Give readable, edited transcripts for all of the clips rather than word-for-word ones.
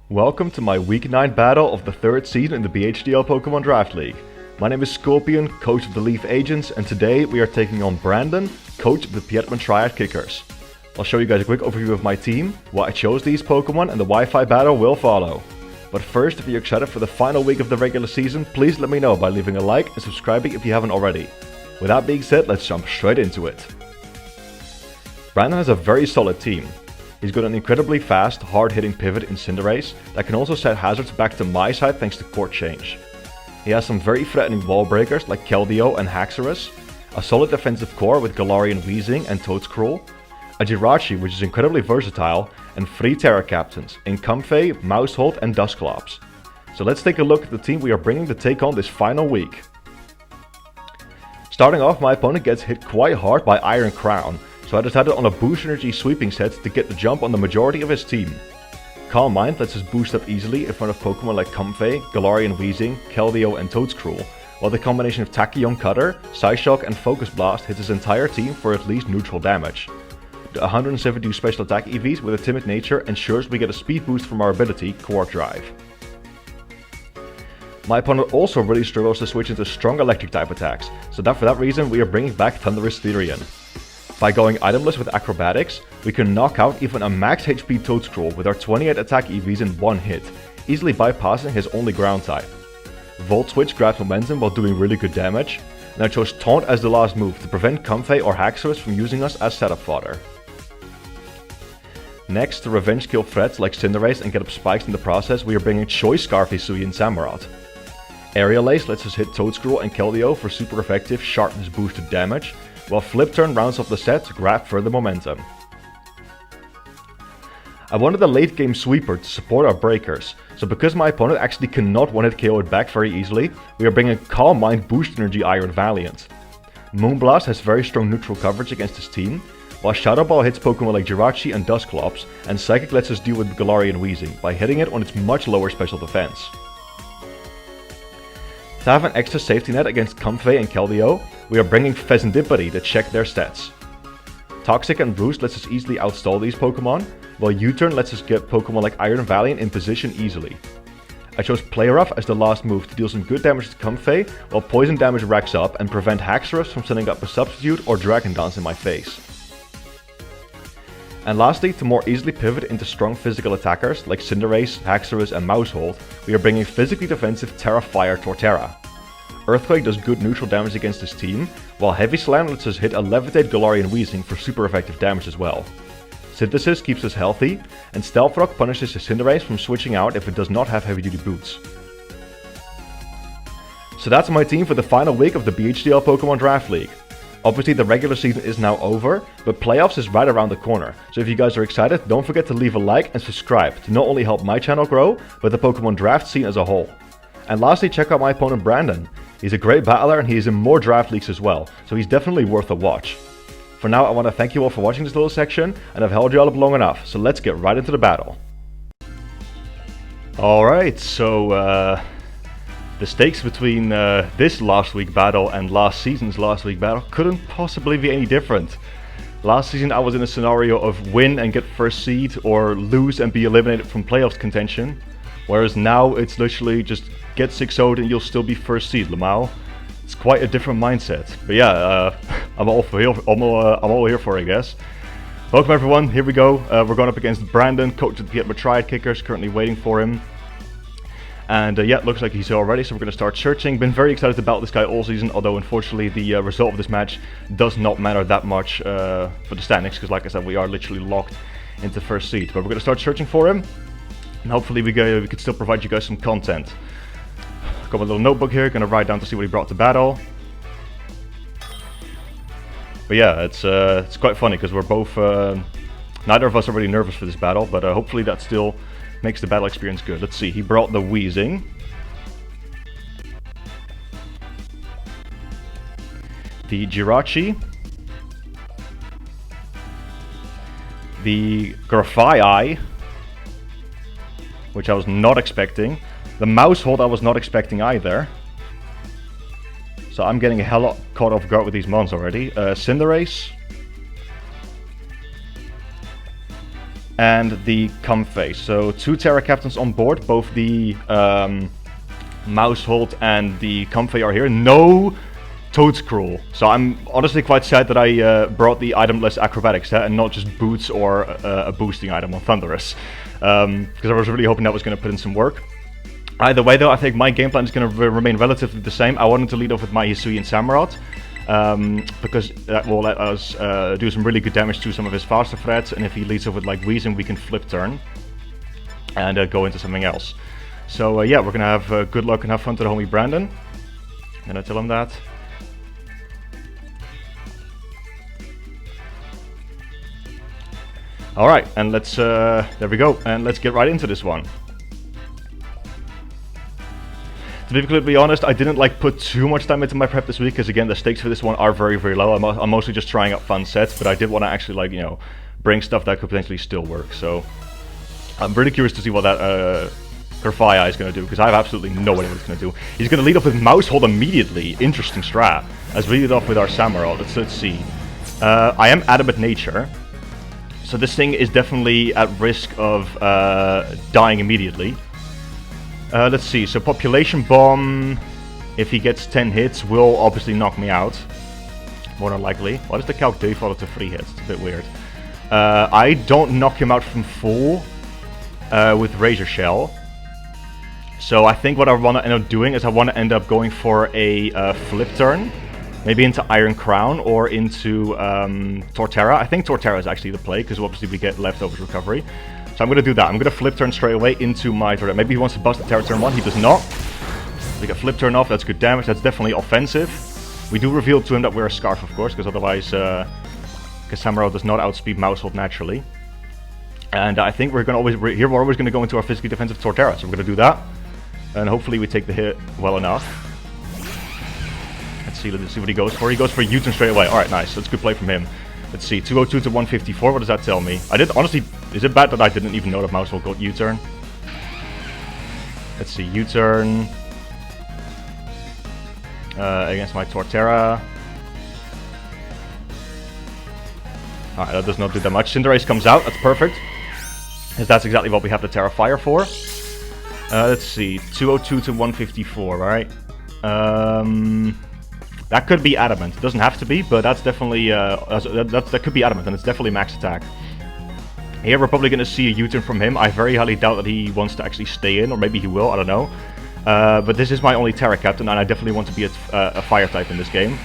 Welcome to my Week 9 battle of the 3rd season in the BHDL Pokemon Draft League. My name is Scorpion, coach of the L.E.A.F Agents, and today we are taking on Brandon, coach of the Piedmont Triad Kickers. I'll show you guys a quick overview of my team, why I chose these Pokemon, and the Wi-Fi battle will follow. But first, if you're excited for the final week of the regular season, please let me know by leaving a like and subscribing if you haven't already. With that being said, let's jump straight into it. Brandon has a very solid team. He's got an incredibly fast, hard-hitting pivot in Cinderace that can also set hazards back to my side thanks to court change. He has some very threatening wall breakers like Keldeo and Haxorus, a solid defensive core with Galarian Weezing and Toedscruel, a Jirachi which is incredibly versatile, and 3 Terra Captains in COMFEY, Maushold and Dusclops. So let's take a look at the team we are bringing to take on this final week. Starting off, my opponent gets hit quite hard by Iron Crown, so I decided on a Boost Energy sweeping set to get the jump on the majority of his team. Calm Mind lets us boost up easily in front of Pokemon like Comfey, Galarian Weezing, Keldeo and Toedscruel, while the combination of Tachyon Cutter, Psyshock and Focus Blast hits his entire team for at least neutral damage. The 172 special attack EVs with a timid nature ensures we get a speed boost from our ability, Core Drive. My opponent also really struggles to switch into strong electric type attacks, so for that reason we are bringing back Thunderous Therian. By going itemless with Acrobatics, we can knock out even a max HP Toedscruel with our 28 attack EVs in one hit, easily bypassing his only ground type. Volt Switch grabs momentum while doing really good damage, and I chose Taunt as the last move to prevent Comfey or Haxorus from using us as setup fodder. Next, to revenge kill threats like Cinderace and get up spikes in the process, we are bringing Choice Scarfisui and Samurott. Aerial Ace lets us hit Toedscruel and Keldeo for super effective sharpness boosted damage, while Flip Turn rounds off the set to grab further momentum. I wanted a late game sweeper to support our breakers, so because my opponent actually cannot one-hit KO it back very easily, we are bringing Calm Mind Boost Energy Iron Valiant. Moonblast has very strong neutral coverage against his team, while Shadow Ball hits Pokemon like Jirachi and Dusclops, and Psychic lets us deal with Galarian Weezing by hitting it on its much lower special defense. To have an extra safety net against Comfey and Keldeo, we are bringing Pheasantipity to check their stats. Toxic and Roost lets us easily outstall these Pokemon, while U-Turn lets us get Pokemon like Iron Valiant in position easily. I chose Play Rough as the last move to deal some good damage to Comfey, while poison damage racks up and prevent Haxorus from sending up a Substitute or Dragon Dance in my face. And lastly, to more easily pivot into strong physical attackers like Cinderace, Haxorus and Maushold, we are bringing physically defensive Terra Fire Torterra. Earthquake does good neutral damage against his team, while Heavy Slam lets us hit a Levitate Galarian Weezing for super effective damage as well. Synthesis keeps us healthy, and Stealth Rock punishes his Cinderace from switching out if it does not have heavy duty boots. So that's my team for the final week of the BHDL Pokemon Draft League. Obviously the regular season is now over, but playoffs is right around the corner, so if you guys are excited, don't forget to leave a like and subscribe to not only help my channel grow, but the Pokemon draft scene as a whole. And lastly, check out my opponent Brandon. He's a great battler and he is in more draft leagues as well, so he's definitely worth a watch. For now, I want to thank you all for watching this little section, and I've held you all up long enough, so let's get right into the battle. Alright, so the stakes between this last week battle and last season's last week battle couldn't possibly be any different. Last season I was in a scenario of win and get first seed, or lose and be eliminated from playoffs contention, whereas now it's literally just get 6-0'd and you'll still be first seed, Lamau. It's quite a different mindset. But yeah, I'm all here for it, I guess. Welcome everyone, here we go. We're going up against Brandon, coach of the Piedmont Triad Kickers, currently waiting for him. And yeah, it looks like he's here already, so we're going to start searching. Been very excited about this guy all season, although unfortunately the result of this match does not matter that much for the standings, because like I said, we are literally locked into first seed. But we're going to start searching for him, and hopefully we can still provide you guys some content. Got my little notebook here, gonna write down to see what he brought to battle. But yeah, it's quite funny because we're both neither of us are really nervous for this battle, but hopefully that still makes the battle experience good. Let's see, he brought the Weezing, the Jirachi, the Grafaiai, which I was not expecting. The Maushold I was not expecting either. So I'm getting a hell caught off guard with these mons already. Cinderace. and the COMFEY. So 2 Terra Captains on board, both the Mousehold and the COMFEY are here. No Toadscruel. So I'm honestly quite sad that I brought the itemless acrobatics set and not just boots or a boosting item on Thunderous. Because I was really hoping that was going to put in some work. Either way though, I think my game plan is going to remain relatively the same. I wanted to lead off with my Hisui and Samurott. Because that will let us do some really good damage to some of his faster threats, and if he leads off with like Weezing, we can flip turn and go into something else. So yeah, we're gonna have good luck and have fun to the homie Brandon. And I tell him that. Alright, and let's, there we go, and let's get right into this one. To be completely honest, I didn't like put too much time into my prep this week, because again, the stakes for this one are very, very low. I'm mostly just trying out fun sets, but I did want to actually, like, you know, bring stuff that could potentially still work. So I'm really curious to see what that Kerfii is going to do, because I have absolutely no idea what it's going to do. He's going to lead off with Mousehold immediately. Interesting strat. As we lead off with our Samurott. Let's see. I am adamant nature, so this thing is definitely at risk of dying immediately. Let's see, so Population Bomb, if he gets 10 hits, will obviously knock me out. More than likely. Why does the calc default to 3 hits? It's a bit weird. I don't knock him out from full with Razor Shell. So I think what I want to end up doing is I want to end up going for a flip turn. Maybe into Iron Crown or into Torterra. I think Torterra is actually the play, because obviously we get leftovers recovery. So I'm going to do that. I'm going to flip turn straight away into my Torterra. Maybe he wants to bust the Terra turn 1. He does not. We get flip turn off. That's good damage. That's definitely offensive. We do reveal to him that we're a Scarf, of course, because otherwise Samurott does not outspeed Mousehold naturally. And I think we're always going to go into our physically defensive Torterra. So we're going to do that. And hopefully we take the hit well enough. Let's see what he goes for. He goes for a U-turn straight away. Alright, nice. That's good play from him. Let's see, 202 to 154, what does that tell me? Honestly, is it bad that I didn't even know that Mousehold got U-turn? Let's see, U-turn against my Torterra. Alright, that does not do that much. Cinderace comes out, that's perfect. Because that's exactly what we have the Terrafire for. Let's see, 202 to 154, alright. That could be Adamant. It doesn't have to be, but that's definitely that could be Adamant, and it's definitely max attack. Here we're probably going to see a U-turn from him. I very highly doubt that he wants to actually stay in, or maybe he will, I don't know. But this is my only Terra Captain, and I definitely want to be a fire type in this game.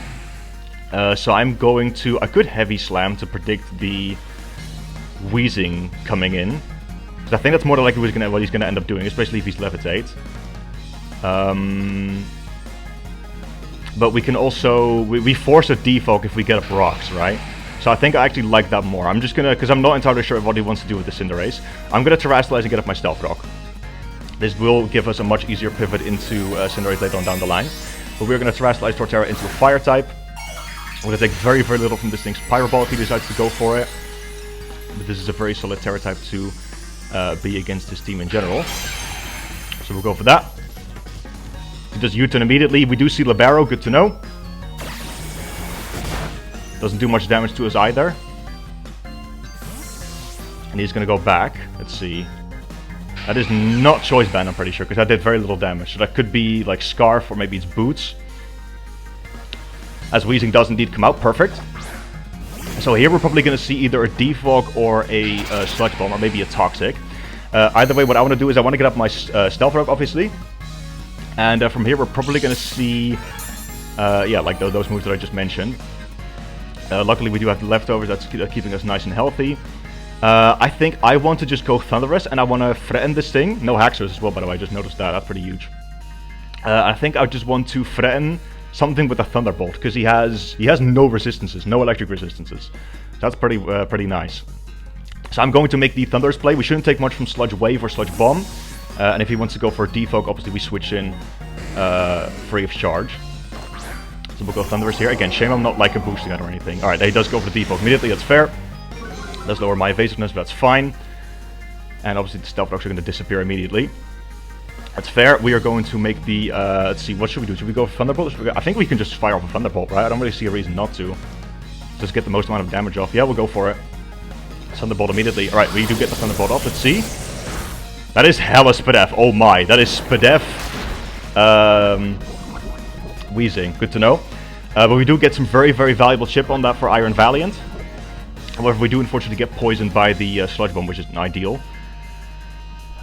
So I'm going to... I could Heavy Slam to predict the Weezing coming in. Because I think that's more than likely what he's going to end up doing, especially if he's Levitate. But we can also... We force a defog if we get up rocks, right? So I think I actually like that more. I'm just gonna... Because I'm not entirely sure what he wants to do with the Cinderace. I'm gonna Terrastallize and get up my Stealth Rock. This will give us a much easier pivot into Cinderace later on down the line. But we're gonna Terrastallize Torterra into a Fire type. We're gonna take very, very little from this thing's Pyro Ball if he decides to go for it. But this is a very solid Terra type to be against his team in general. So we'll go for that. He does U-turn immediately. We do see Libero, good to know. Doesn't do much damage to us either. And he's gonna go back. Let's see. That is not Choice Band, I'm pretty sure, because that did very little damage. So that could be like Scarf, or maybe it's Boots. As Weezing does indeed come out, perfect. So here we're probably gonna see either a Defog or a Sludge Bomb, or maybe a Toxic. Either way, what I want to do is I want to get up my Stealth Rock, obviously. And from here we're probably going to see, yeah, like those moves that I just mentioned. Luckily we do have the leftovers, that's keeping us nice and healthy. I think I want to just go Thunderous, and I want to threaten this thing. No Haxorus as well, by the way, I just noticed that, that's pretty huge. I think I just want to threaten something with a Thunderbolt, because he has no resistances, no electric resistances. That's pretty nice. So I'm going to make the Thunderous play. We shouldn't take much from Sludge Wave or Sludge Bomb. And if he wants to go for a Defog, obviously we switch in free of charge. So we'll go Thunderous here. Again, shame I'm not like a boosting it or anything. Alright, he does go for the Defog immediately, that's fair. Does lower my evasiveness, but that's fine. And obviously the Stealth Rocks are going to disappear immediately. That's fair. We are going to make the, let's see, what should we do? Should we go for Thunderbolt? I think we can just fire off a Thunderbolt, right? I don't really see a reason not to. Just get the most amount of damage off. Yeah, we'll go for it. Thunderbolt immediately. Alright, we do get the Thunderbolt off. Let's see. That is hella Spadef. Oh my. That is Spadef. Wheezing. Good to know. But we do get some very, very valuable chip on that for Iron Valiant. However, we do unfortunately get poisoned by the Sludge Bomb, which isn't ideal.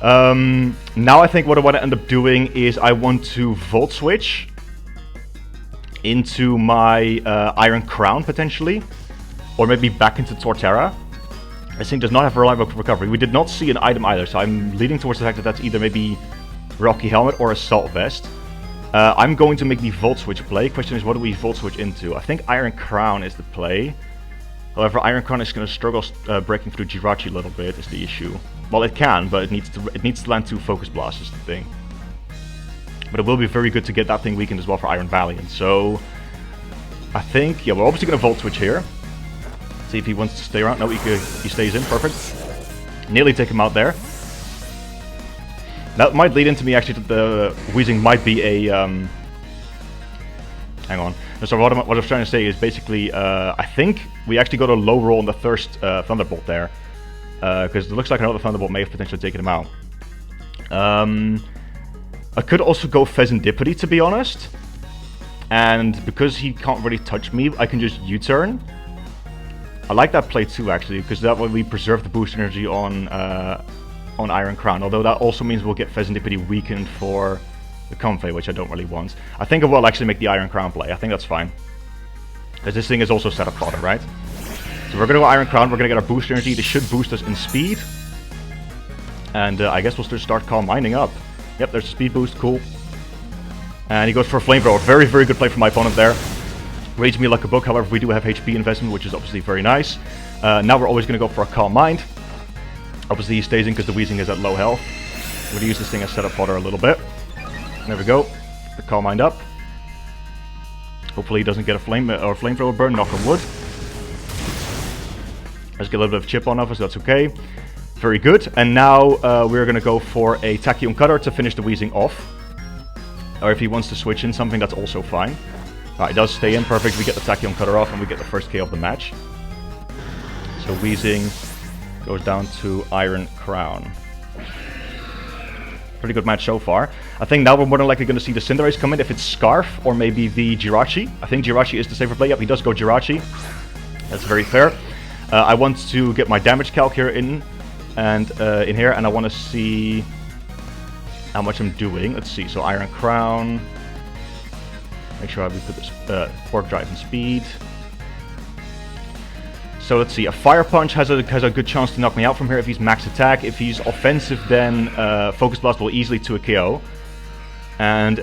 Now I think what I want to end up doing is I want to Volt Switch into my Iron Crown, potentially. Or maybe back into Torterra. This thing does not have reliable recovery. We did not see an item either, so I'm leaning towards the fact that that's either maybe Rocky Helmet or Assault Vest. I'm going to make the Volt Switch play. Question is, what do we Volt Switch into? I think Iron Crown is the play. However, Iron Crown is going to struggle breaking through Jirachi a little bit, is the issue. Well, it can, but it needs to land 2 Focus Blasts is the thing. But it will be very good to get that thing weakened as well for Iron Valiant. So, I think, yeah, we're obviously going to Volt Switch here. See if he wants to stay around. No, he stays in. Perfect. Nearly take him out there. That might lead into me actually that the Wheezing might be a... hang on. So what I was trying to say is basically, I think we actually got a low roll on the first Thunderbolt there. Because it looks like another Thunderbolt may have potentially taken him out. I could also go Pheasantipity, to be honest. And because he can't really touch me, I can just U-turn. I like that play too, actually, because that way we preserve the boost energy on Iron Crown. Although that also means we'll get Pheasantipity weakened for the COMFEY, which I don't really want. I think I will actually make the Iron Crown play. I think that's fine. Because this thing is also set up fodder, right? So we're going to go Iron Crown. We're going to get our boost energy. This should boost us in speed. And I guess we'll just start Calm Minding up. Yep, there's a speed boost. Cool. And he goes for a Flamethrower. Very, very good play from my opponent there. Rage me like a book. However, we do have HP investment, which is obviously very nice. Now we're always going to go for a Calm Mind. Obviously he stays in because the Wheezing is at low health. We're going to use this thing as setup fodder a little bit. There we go. The Calm Mind up. Hopefully he doesn't get a flamethrower burn. Knock on wood. Let's get a little bit of chip on us. That's okay. Very good. And now we're going to go for a Tachyon Cutter to finish the Wheezing off. Or if he wants to switch in something, that's also fine. Alright, it does stay in. Perfect. We get the Tachyon Cutter off and we get the first KO of the match. So Wheezing goes down to Iron Crown. Pretty good match so far. I think now we're more than likely going to see the Cinderace come in if it's Scarf or maybe the Jirachi. I think Jirachi is the safer play. Yep, he does go Jirachi. That's very fair. I want to get my damage calc here in here, and I want to see how much I'm doing. Let's see. So Iron Crown. Make sure we put this Quark Drive and speed. So let's see. A Fire Punch has a good chance to knock me out from here if he's max attack. If he's offensive, then Focus Blast will easily to a KO. And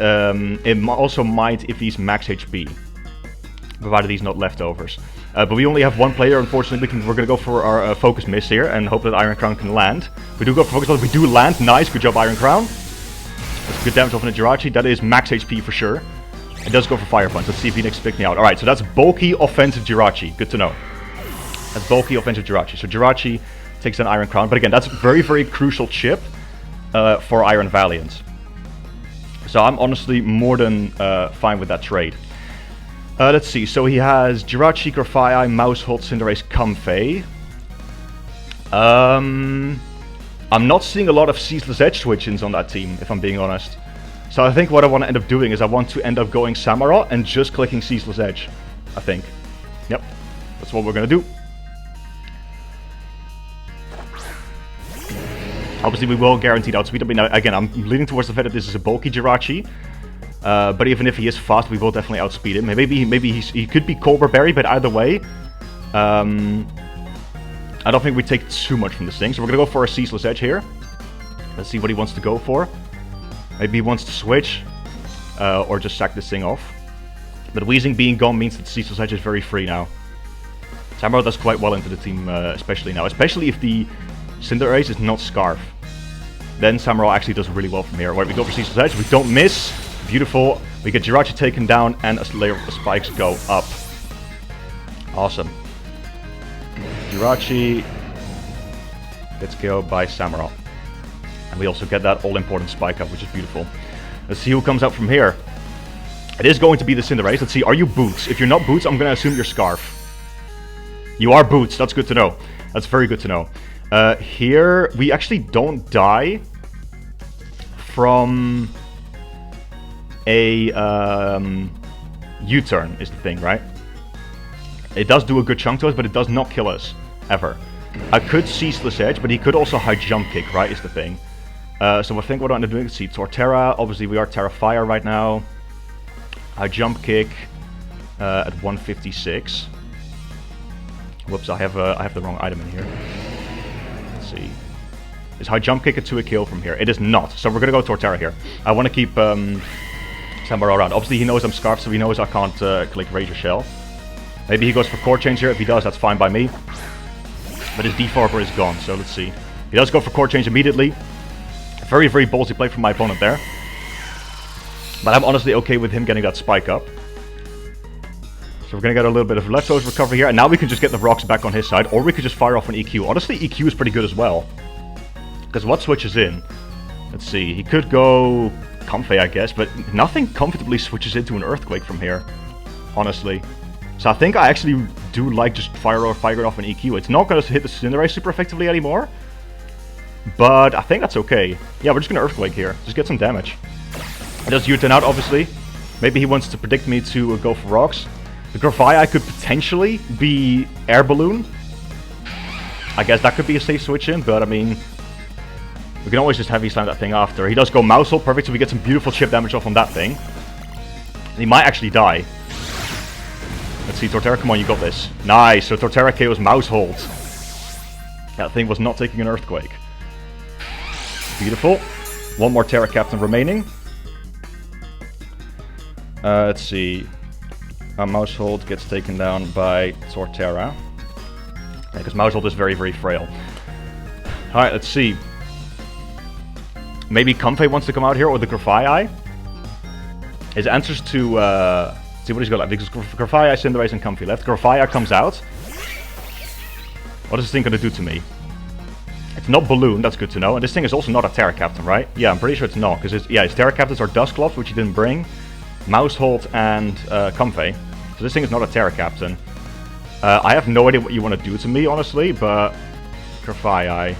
it also might if he's max HP, provided he's not leftovers. But we only have one player, unfortunately. We're going to go for our Focus Miss here and hope that Iron Crown can land. We do go for Focus Blast. We do land. Nice. Good job, Iron Crown. That's good damage off on the Jirachi. That is max HP for sure. It does go for Fire Punch. Let's see if he next pick me out. Alright, so that's bulky offensive Jirachi. Good to know. That's bulky offensive Jirachi. So Jirachi takes an Iron Crown. But again, that's a very, very crucial chip for Iron Valiant. So I'm honestly more than fine with that trade. Let's see. So he has Jirachi, Grafaiai, Maushold, Cinderace, COMFEY. I'm not seeing a lot of Ceaseless Edge switch-ins on that team, if I'm being honest. So I think what I want to end up doing is I want to end up going Samurott and just clicking Ceaseless Edge. I think. Yep. That's what we're going to do. Obviously, we will guaranteed outspeed him. Now, again, I'm leaning towards the fact that this is a bulky Jirachi. But even if he is fast, we will definitely outspeed him. Maybe he could be Cobra Berry, but either way, I don't think we take too much from this thing. So we're going to go for a Ceaseless Edge here. Let's see what he wants to go for. Maybe he wants to switch, or just sack this thing off. But Wheezing being gone means that Ceaseless Edge is very free now. Samurott does quite well into the team, especially now. Especially if the Cinderace is not Scarf. Then Samurott actually does really well from here. Right, we go for Ceaseless Edge. We don't miss. Beautiful. We get Jirachi taken down and a layer of the spikes go up. Awesome. Jirachi gets KO'd by Samurott. And we also get that all-important spike up, which is beautiful. Let's see who comes out from here. It is going to be the Cinderace. Let's see, are you Boots? If you're not Boots, I'm going to assume you're Scarf. You are Boots, that's good to know. That's very good to know. Here, we actually don't die from a U-turn is the thing, right? It does do a good chunk to us, but it does not kill us, ever. I could Ceaseless Edge, but he could also high jump kick, right, is the thing. So I think what I'm going to do is see Torterra. Obviously, we are Terra Fire right now. High jump kick at 156. Whoops, I have the wrong item in here. Let's see. Is high jump kick a 2 a kill from here? It is not. So we're going to go Torterra here. I want to keep Samaro around. Obviously, he knows I'm Scarf, so he knows I can't click Razor Shell. Maybe he goes for Core Change here. If he does, that's fine by me. But his Defarber is gone, so let's see. He does go for Core Change immediately. Very, very ballsy play from my opponent there. But I'm honestly okay with him getting that spike up. So we're going to get a little bit of leftovers recovery here. And now we can just get the rocks back on his side. Or we could just fire off an EQ. Honestly, EQ is pretty good as well. Because what switches in? Let's see. He could go COMFEY, I guess. But nothing comfortably switches into an Earthquake from here. Honestly. So I think I actually do like just firing off an EQ. It's not going to hit the Cinderace super effectively anymore. But I think that's okay. Yeah, we're just going to Earthquake here. Just get some damage. He does U-turn out, obviously. Maybe he wants to predict me to go for rocks. The Gravia could potentially be Air Balloon. I guess that could be a safe switch in, but I mean... we can always just Heavy Slam that thing after. He does go Mouse Hold, perfect, so we get some beautiful chip damage off on that thing. And he might actually die. Let's see, Torterra, come on, you got this. Nice, so Torterra KO's Mouse Hold. That thing was not taking an Earthquake. Beautiful. One more Terra Captain remaining. Let's see. Mouse Hold gets taken down by Torterra. Yeah, because Mouse Hold is very, very frail. Alright, let's see. Maybe COMFEY wants to come out here, or the Gravia. His answers to... see what he's got left. Because Gravia, Cinderace, and COMFEY left. Gravia comes out. What is this thing going to do to me? It's not Balloon, that's good to know. And this thing is also not a Terra Captain, right? Yeah, I'm pretty sure it's not. Because his Terra Captains are Dusclops, which he didn't bring. Mouse Hold and COMFEY. So this thing is not a Terra Captain. I have no idea what you want to do to me, honestly, but... Gravia,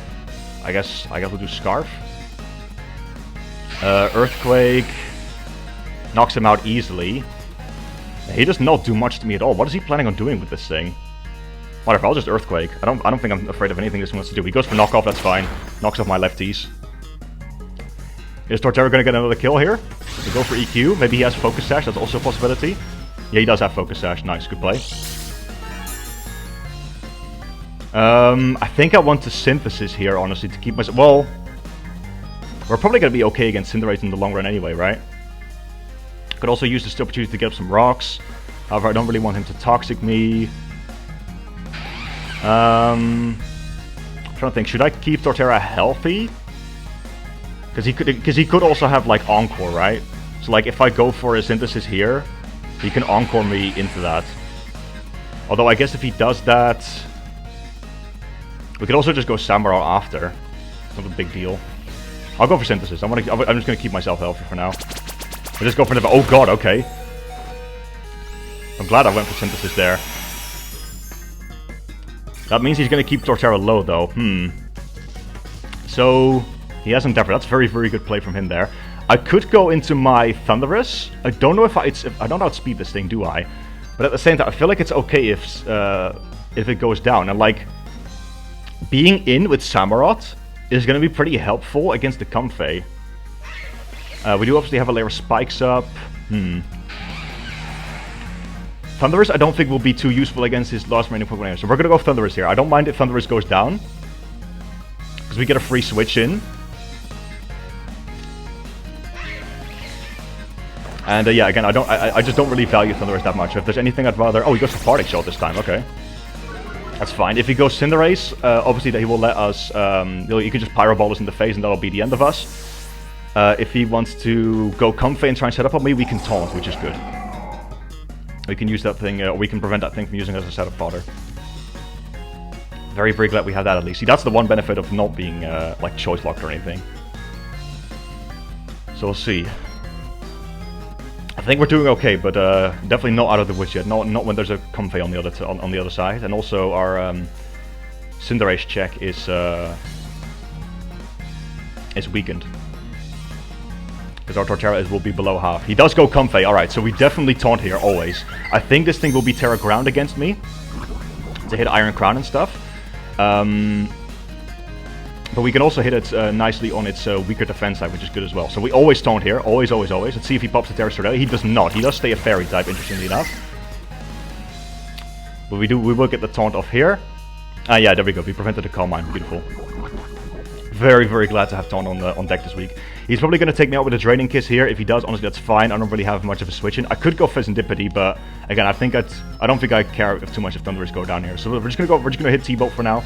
I guess we'll do Scarf. Earthquake. Knocks him out easily. He does not do much to me at all. What is he planning on doing with this thing? Whatever, I'll just Earthquake. I don't think I'm afraid of anything this wants to do. He goes for knockoff, that's fine. Knocks off my lefties. Is Torterra gonna get another kill here? We go for EQ. Maybe he has Focus Sash, that's also a possibility. Yeah, he does have Focus Sash. Nice, good play. I think I want to Synthesis here, honestly, to keep myself... well... we're probably gonna be okay against Cinderace in the long run anyway, right? Could also use this opportunity to get up some rocks. However, I don't really want him to Toxic me. I'm trying to think, should I keep Torterra healthy? Because he could also have like Encore, right? So like if I go for a Synthesis here, he can Encore me into that. Although I guess if he does that, we could also just go Samaro after. It's not a big deal. I'll go for Synthesis. I'm just gonna keep myself healthy for now. I'll just go for the... oh god, okay. I'm glad I went for Synthesis there. That means he's gonna keep Torterra low though. So he has Endeavor. That's very, very good play from him there. I could go into my Thunderous. I don't know if I don't outspeed this thing, do I? But at the same time, I feel like it's okay if it goes down. And like being in with Samurott is gonna be pretty helpful against the COMFEY. We do obviously have a layer of spikes up. Thunderous I don't think will be too useful against his last remaining Pokemon. So we're gonna go Thunderous here. I don't mind if Thunderous goes down, because we get a free switch in. And yeah, again, I just don't really value Thunderous that much. If there's anything I'd rather... oh, he goes for Particle Shot this time, okay. That's fine. If he goes Cinderace, obviously that he will let us... you can just Pyro Ball us in the face and that'll be the end of us. If he wants to go COMFEY and try and set up on me, we can Taunt, which is good. We can use that thing, or we can prevent that thing from using it as a setup fodder. Very, very glad we have that at least. See, that's the one benefit of not being, like, choice locked or anything. So we'll see. I think we're doing okay, but definitely not out of the woods yet. Not when there's a COMFEY on the other side, and also our Cinderace check is weakened. Because our Torterra will be below half. He does go Comfey. Alright, so we definitely taunt here, always. I think this thing will be Terra Ground against me. To hit Iron Crown and stuff. But we can also hit it nicely on its weaker defense side, which is good as well. So we always taunt here. Always, always, always. Let's see if he pops the Terra Stardale. He does not. He does stay a Fairy type, interestingly enough. But we will get the taunt off here. Ah, yeah, there we go. We prevented the Calm Mind. Beautiful. Very, very glad to have taunt on deck this week. He's probably going to take me out with a Draining Kiss here. If he does, honestly, that's fine. I don't really have much of a switch in. I could go Fezandipity, but again, I don't think I care if too much if Thundurus go down here. So we're just gonna hit T-Bolt for now.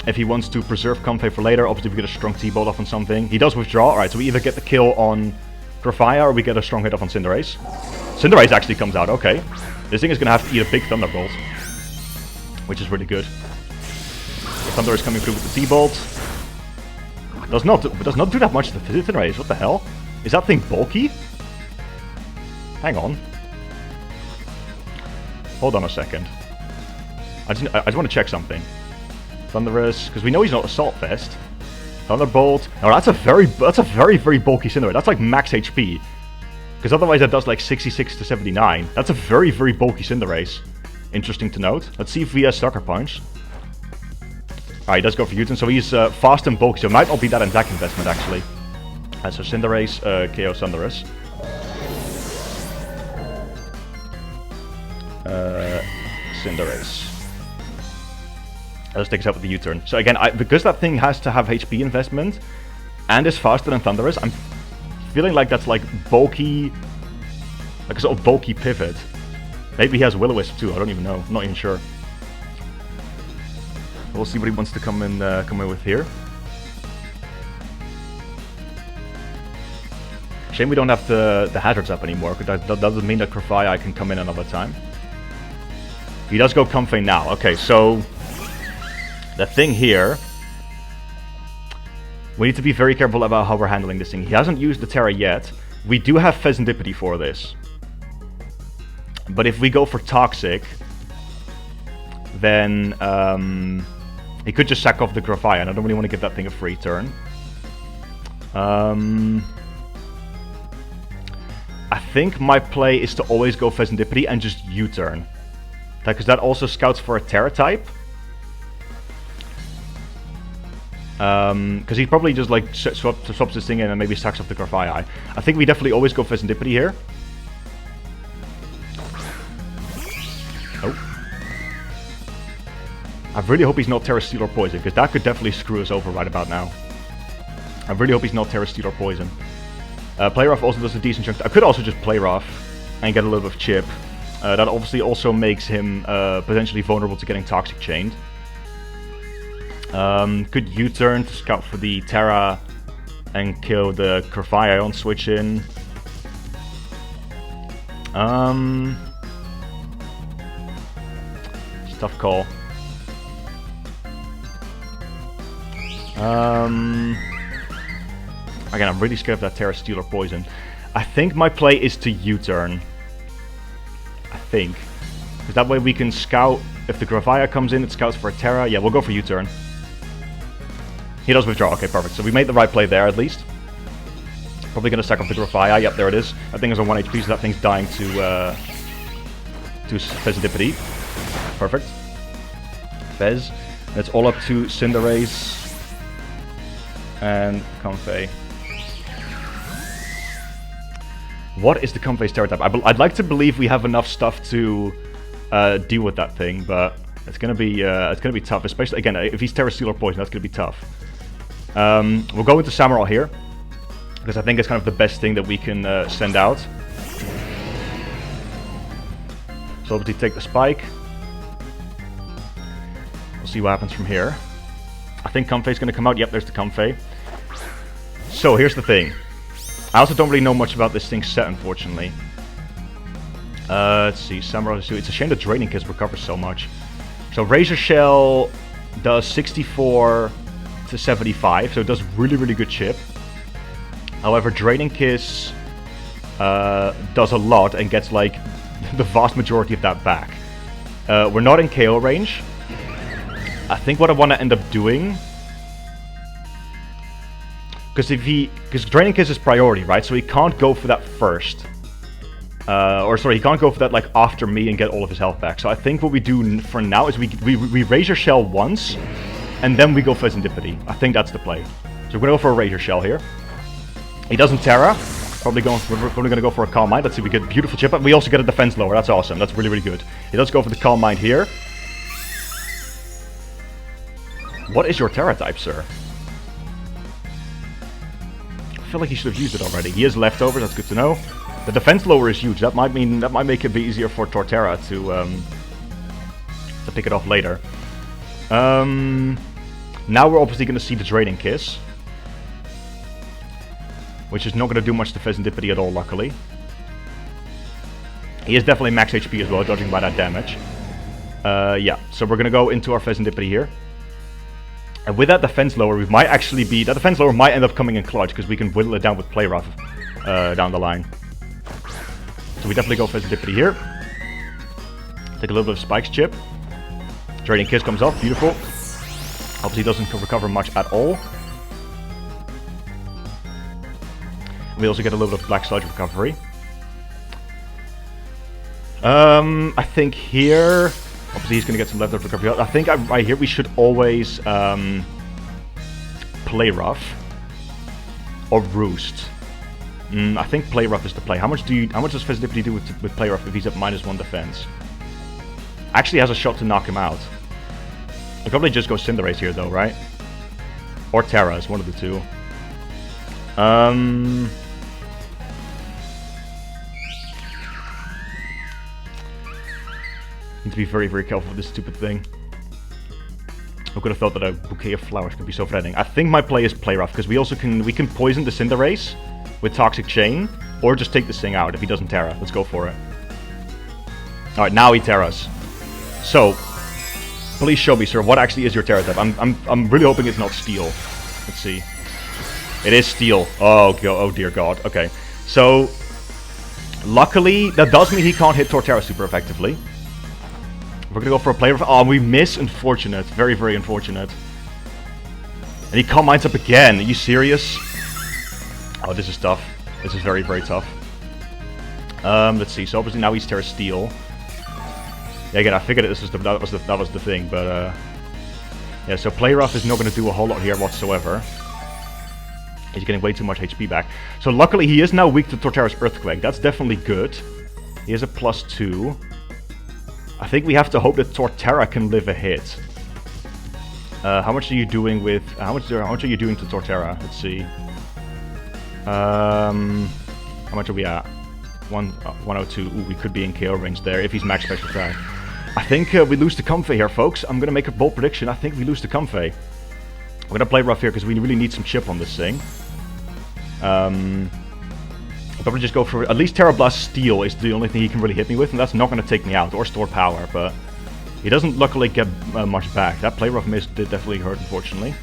If he wants to preserve Comfey for later, obviously we get a strong T-Bolt off on something. He does withdraw. Alright, so we either get the kill on Grafaya or we get a strong hit off on Cinderace. Cinderace actually comes out, okay. This thing is gonna have to eat a big Thunderbolt, which is really good. Thunder is coming through with the T-Bolt. Does not do that much to the Cinderace. What the hell? Is that thing bulky? Hang on. Hold on a second. I just want to check something. Thunderous, because we know he's not Assault Vest. Thunderbolt. Oh, that's a very, very bulky Cinderace. That's like max HP. Because otherwise that does like 66 to 79. That's a very, very bulky Cinderace. Interesting to note. Let's see if he has Sucker Punch. Alright, he does go for U-turn, so he's fast and bulky, so it might not be that attack investment, actually. So Cinderace, KO Thunderous. Cinderace. Let's take us out with the U-turn. So again, because that thing has to have HP investment, and is faster than Thunderous, I'm feeling like that's like bulky, like a sort of bulky pivot. Maybe he has Will-O-Wisp too, I don't even know, I'm not even sure. We'll see what he wants to come in with here. Shame we don't have the hazards up anymore, because that doesn't mean that Grafaya can come in another time. He does go Comfey now. Okay, so the thing here, we need to be very careful about how we're handling this thing. He hasn't used the Terra yet. We do have Fezandipity for this. But if we go for Toxic, then he could just sack off the Grafaya, and I don't really want to give that thing a free turn. I think my play is to always go Fezandipity and just U-turn. Because that also scouts for a Terra type. Because he probably just like swaps this thing in and maybe sacks off the Grafaya. I think we definitely always go Fezandipity here. Oh. I really hope he's not Terra Steel or Poison, because that could definitely screw us over right about now. I really hope he's not Terra Steel or Poison. Play Rough also does a decent chunk. I could also just Play Rough and get a little bit of chip. That obviously also makes him potentially vulnerable to getting Toxic Chained. Could U-turn to scout for the Terra and kill the Grafaya on switch in. It's a tough call. Again, I'm really scared of that Terra Steel or Poison. I think my play is to U-turn. I think. Because that way we can scout. If the Grafaya comes in, it scouts for a Terra. Yeah, we'll go for U-turn. He does withdraw. Okay, perfect. So we made the right play there, at least. Probably going to sack off the Grafaya. Yep, there it is. That thing is on 1 HP, so that thing's dying to Fezandipity. Perfect. Fez. And it's all up to Cinderace and Comfey. What is the Comfey's Terra type? I'd like to believe we have enough stuff to deal with that thing, but it's gonna be tough. Especially again, if he's Terra Steel or Poison, that's gonna be tough. We'll go into Samurott here because I think it's kind of the best thing that we can send out. So obviously take the Spike. We'll see what happens from here. I think Comfey's gonna come out. Yep, there's the Comfey. So here's the thing. I also don't really know much about this thing's set, unfortunately. Let's see, Samurott. It's a shame the Draining Kiss recovers so much. So Razor Shell does 64 to 75, so it does really, really good chip. However, Draining Kiss does a lot and gets like the vast majority of that back. We're not in KO range. I think what I want to end up doing... Because Draining Kiss is priority, right? So he can't go for that first. Or sorry, he can't go for that like after me and get all of his health back. So I think what we do for now is we Razor Shell once, and then we go for Serendipity. I think that's the play. So we're gonna go for a Razor Shell here. He doesn't Terra. We're probably gonna go for a Calm Mind. Let's see, we get a beautiful chip up. We also get a defense lower. That's awesome. That's really, really good. He does go for the Calm Mind here. What is your Terra type, sir? I feel like he should have used it already. He has leftovers. That's good to know. The defense lower is huge. That might make it be easier for Torterra to pick it off later. Now we're obviously going to see the Draining Kiss, which is not going to do much to Serendipity at all, luckily. He is definitely max HP as well, judging by that damage. Yeah, so we're going to go into our Serendipity here. And with that defense lower, we might actually be... That defense lower might end up coming in clutch, because we can whittle it down with Play Rough down the line. So we definitely go for Serendipity here. Take a little bit of Spike's chip. Draining Kiss comes off, beautiful. Obviously doesn't recover much at all. We also get a little bit of Black Sludge recovery. I think here... Obviously he's going to get some leftover recovery. I think right here we should always Play Rough or Roost. I think Play Rough is the play. How much does Serendipity do with Play Rough if he's at -1 defense? Actually has a shot to knock him out. He'll probably just go Cinderace here though, right? Or Terra is one of the two. Need to be very, very careful with this stupid thing. Who could have thought that a bouquet of flowers could be so threatening? I think my play is Play Rough, because we can poison the Cinderace with Toxic Chain, or just take this thing out if he doesn't Terra. Let's go for it. Alright, now he Terras. So, please show me, sir, what actually is your Terra type? I'm really hoping it's not Steel. Let's see. It is Steel. Oh dear God. Okay. So, luckily, that does mean he can't hit Torterra super effectively. We're gonna go for a Play Rough. Oh, we miss. Unfortunate. Very, very unfortunate. And he Calm Minds up again. Are you serious? Oh, this is tough. This is very, very tough. Let's see. So obviously now he's Terra Steel. Yeah, again, I figured that was the thing, but yeah. So Play Rough is not going to do a whole lot here whatsoever. He's getting way too much HP back. So luckily he is now weak to Torterra's Earthquake. That's definitely good. He has a +2. I think we have to hope that Torterra can live a hit. How much are you doing with... How much are you doing to Torterra? Let's see. How much are we at? 102. Ooh, we could be in KO range there if he's max special attack. I think we lose to COMFEY here, folks. I'm going to make a bold prediction. I think we lose to COMFEY. We're going to Play Rough here because we really need some chip on this thing. I'll probably just go for... At least Terra Blast Steel is the only thing he can really hit me with, and that's not going to take me out, or store power, but... He doesn't luckily get much back. That Play Rough miss did definitely hurt, unfortunately.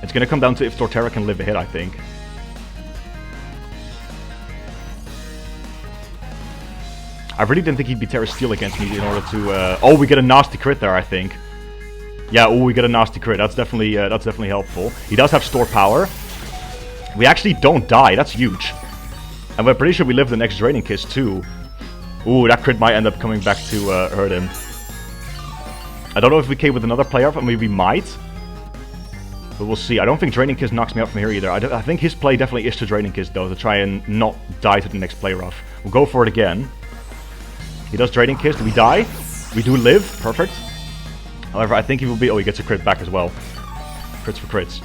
It's going to come down to if Torterra can live a hit, I think. I really didn't think he'd be Terra Steel against me in order to... Oh, we get a nasty crit there, I think. Yeah, oh, we get a nasty crit. That's definitely helpful. He does have store power. We actually don't die. That's huge. And we're pretty sure we live the next Draining Kiss, too. Ooh, that crit might end up coming back to hurt him. I don't know if we came with another Play Rough, I mean, we might. But we'll see. I don't think Draining Kiss knocks me out from here either. I think his play definitely is to Draining Kiss, though, to try and not die to the next Play Rough. We'll go for it again. He does Draining Kiss. Do we die? We do live. Perfect. However, I think he will be... Oh, he gets a crit back as well. Crits for crits.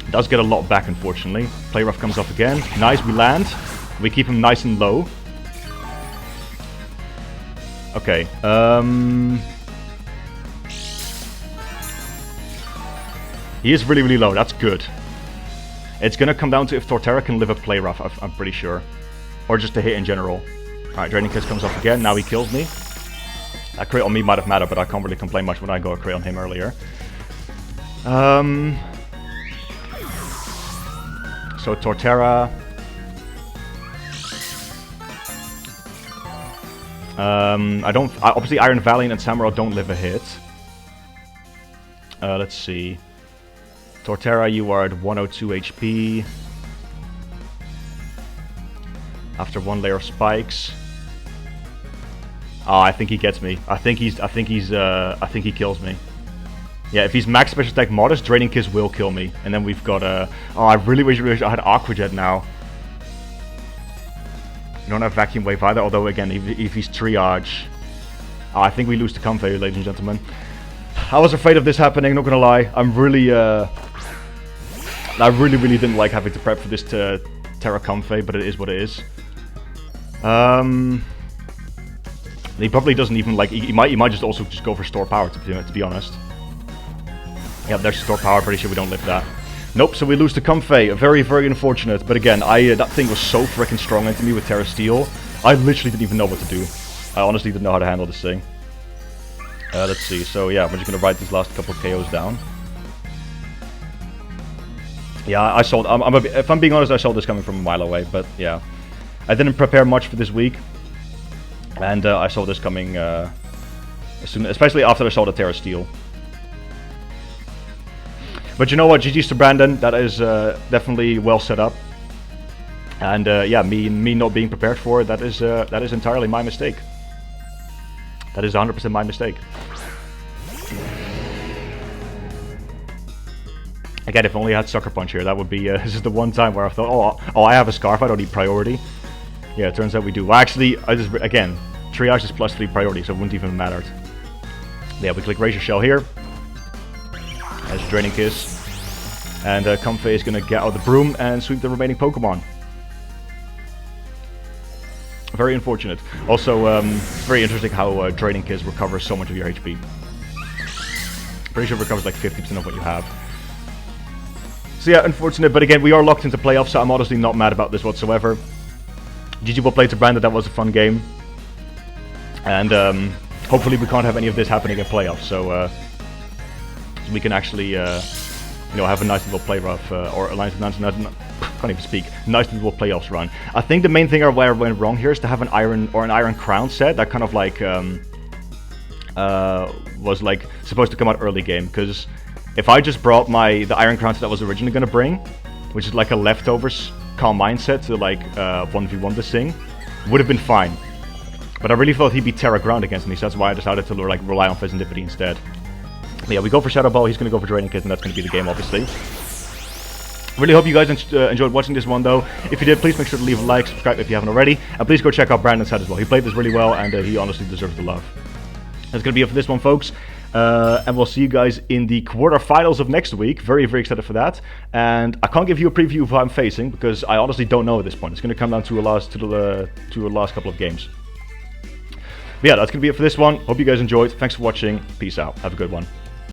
Does get a lot back, unfortunately. Play Rough comes up again. Nice, we land. We keep him nice and low. Okay. He is really, really low. That's good. It's going to come down to if Torterra can live a Play Rough, I'm pretty sure. Or just a hit in general. Alright, Draining Kiss comes up again. Now he kills me. That crit on me might have mattered, but I can't really complain much when I got a crit on him earlier. So Torterra... Obviously Iron Valiant and Samurott don't live a hit. Let's see. Torterra, you are at 102 HP. After one layer of spikes. Oh, I think he gets me. I think he kills me. Yeah, if he's max special attack modest, Draining Kiss will kill me. And then we've got oh, I really wish I had Aqua Jet now. You don't have Vacuum Wave either, although again, if he's Triage. Oh, I think we lose to COMFEY, ladies and gentlemen. I was afraid of this happening, not gonna lie. I'm really, I really didn't like having to prep for this to Terra COMFEY, but it is what it is. He probably doesn't even like, he might just also just go for store power, to be honest. Yeah, there's store power, pretty sure we don't live that. Nope, so we lose to COMFEY. Very, very unfortunate. But again, that thing was so freaking strong into me with Terra Steel. I literally didn't even know what to do. I honestly didn't know how to handle this thing. Let's see. So yeah, I'm just gonna write these last couple of KOs down. Yeah, I saw. If I'm being honest, I saw this coming from a mile away. But yeah, I didn't prepare much for this week, and I saw this coming especially after I saw the Terra Steel. But you know what, GG's to Brandon, that is definitely well set up. And yeah, me not being prepared for it, that is entirely my mistake. That is 100% my mistake. Again, if only I had Sucker Punch here, that would be, this is the one time where I thought, oh, I have a Scarf, I don't need priority. Yeah, it turns out we do. Well, actually, again, Triage is +3 priority, so it wouldn't even have mattered. Yeah, we click Razor Shell here. As Draining Kiss. And COMFEY is going to get out the broom and sweep the remaining Pokemon. Very unfortunate. Also, very interesting how Draining Kiss recovers so much of your HP. Pretty sure it recovers like 50% of what you have. So yeah, unfortunate, but again, we are locked into playoffs, so I'm honestly not mad about this whatsoever. GG well played to Brandon, that was a fun game. And hopefully we can't have any of this happening in playoffs, so we can actually, you know, have a nice little play rough, or a nice, can't even speak, nice little playoffs run. I think the main thing where I went wrong here is to have an Iron Crown set that kind of like was like supposed to come out early game, because if I just brought the Iron Crown set that I was originally going to bring, which is like a leftovers Calm Mindset to like 1v1 this thing, would have been fine. But I really thought he'd be Terra Ground against me, so that's why I decided to like rely on Pheasantipity instead. But yeah, we go for Shadow Ball, he's going to go for Draining Kiss, and that's going to be the game, obviously. Really hope you guys enjoyed watching this one, though. If you did, please make sure to leave a like, subscribe if you haven't already, and please go check out Brandon's set as well. He played this really well, and he honestly deserves the love. That's going to be it for this one, folks. And we'll see you guys in the quarterfinals of next week. Very, very excited for that. And I can't give you a preview of who I'm facing, because I honestly don't know at this point. It's going to come down to the last couple of games. But yeah, that's going to be it for this one. Hope you guys enjoyed. Thanks for watching. Peace out. Have a good one.